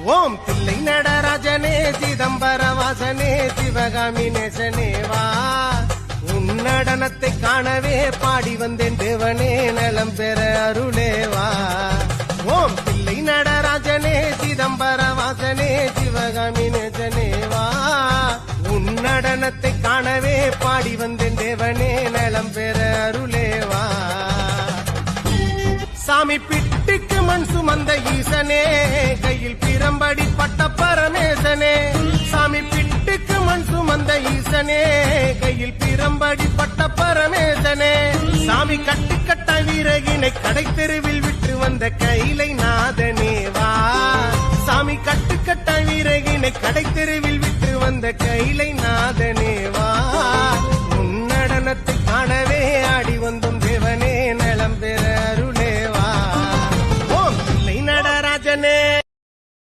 ஓம் தில்லை நடராஜனே சிதம்பர வாசனே சிவகாமி நேசனே வா உன் நடனத்தை காணவே பாடி வந்தேன் தேவனே நலம் பெற அருளேவா. ஓம் தில்லை நடராஜனே சிதம்பர வாசனே சிவகாமி நேசனே வா உன் நடனத்தை காணவே பாடி வந்தேன் தேவனே நலம் பெற அருளேவா. சாமி பிட்டுக்கு மண் சுமந்த ஈசனே கையில் பிரம்படி பட்ட பரமேசனே. சாமி பிட்டுக்கு மண் சுமந்த ஈசனே கையில் பிரம்படி பட்ட பரமேசனே. சாமி கட்டுக்கட்ட வீரகினை கடை தெருவில் விட்டு வந்த கைலை நாதனே வா. சாமி கட்டுக்கட்ட வீரகினை கடை தெருவில் விட்டு வந்த கைலை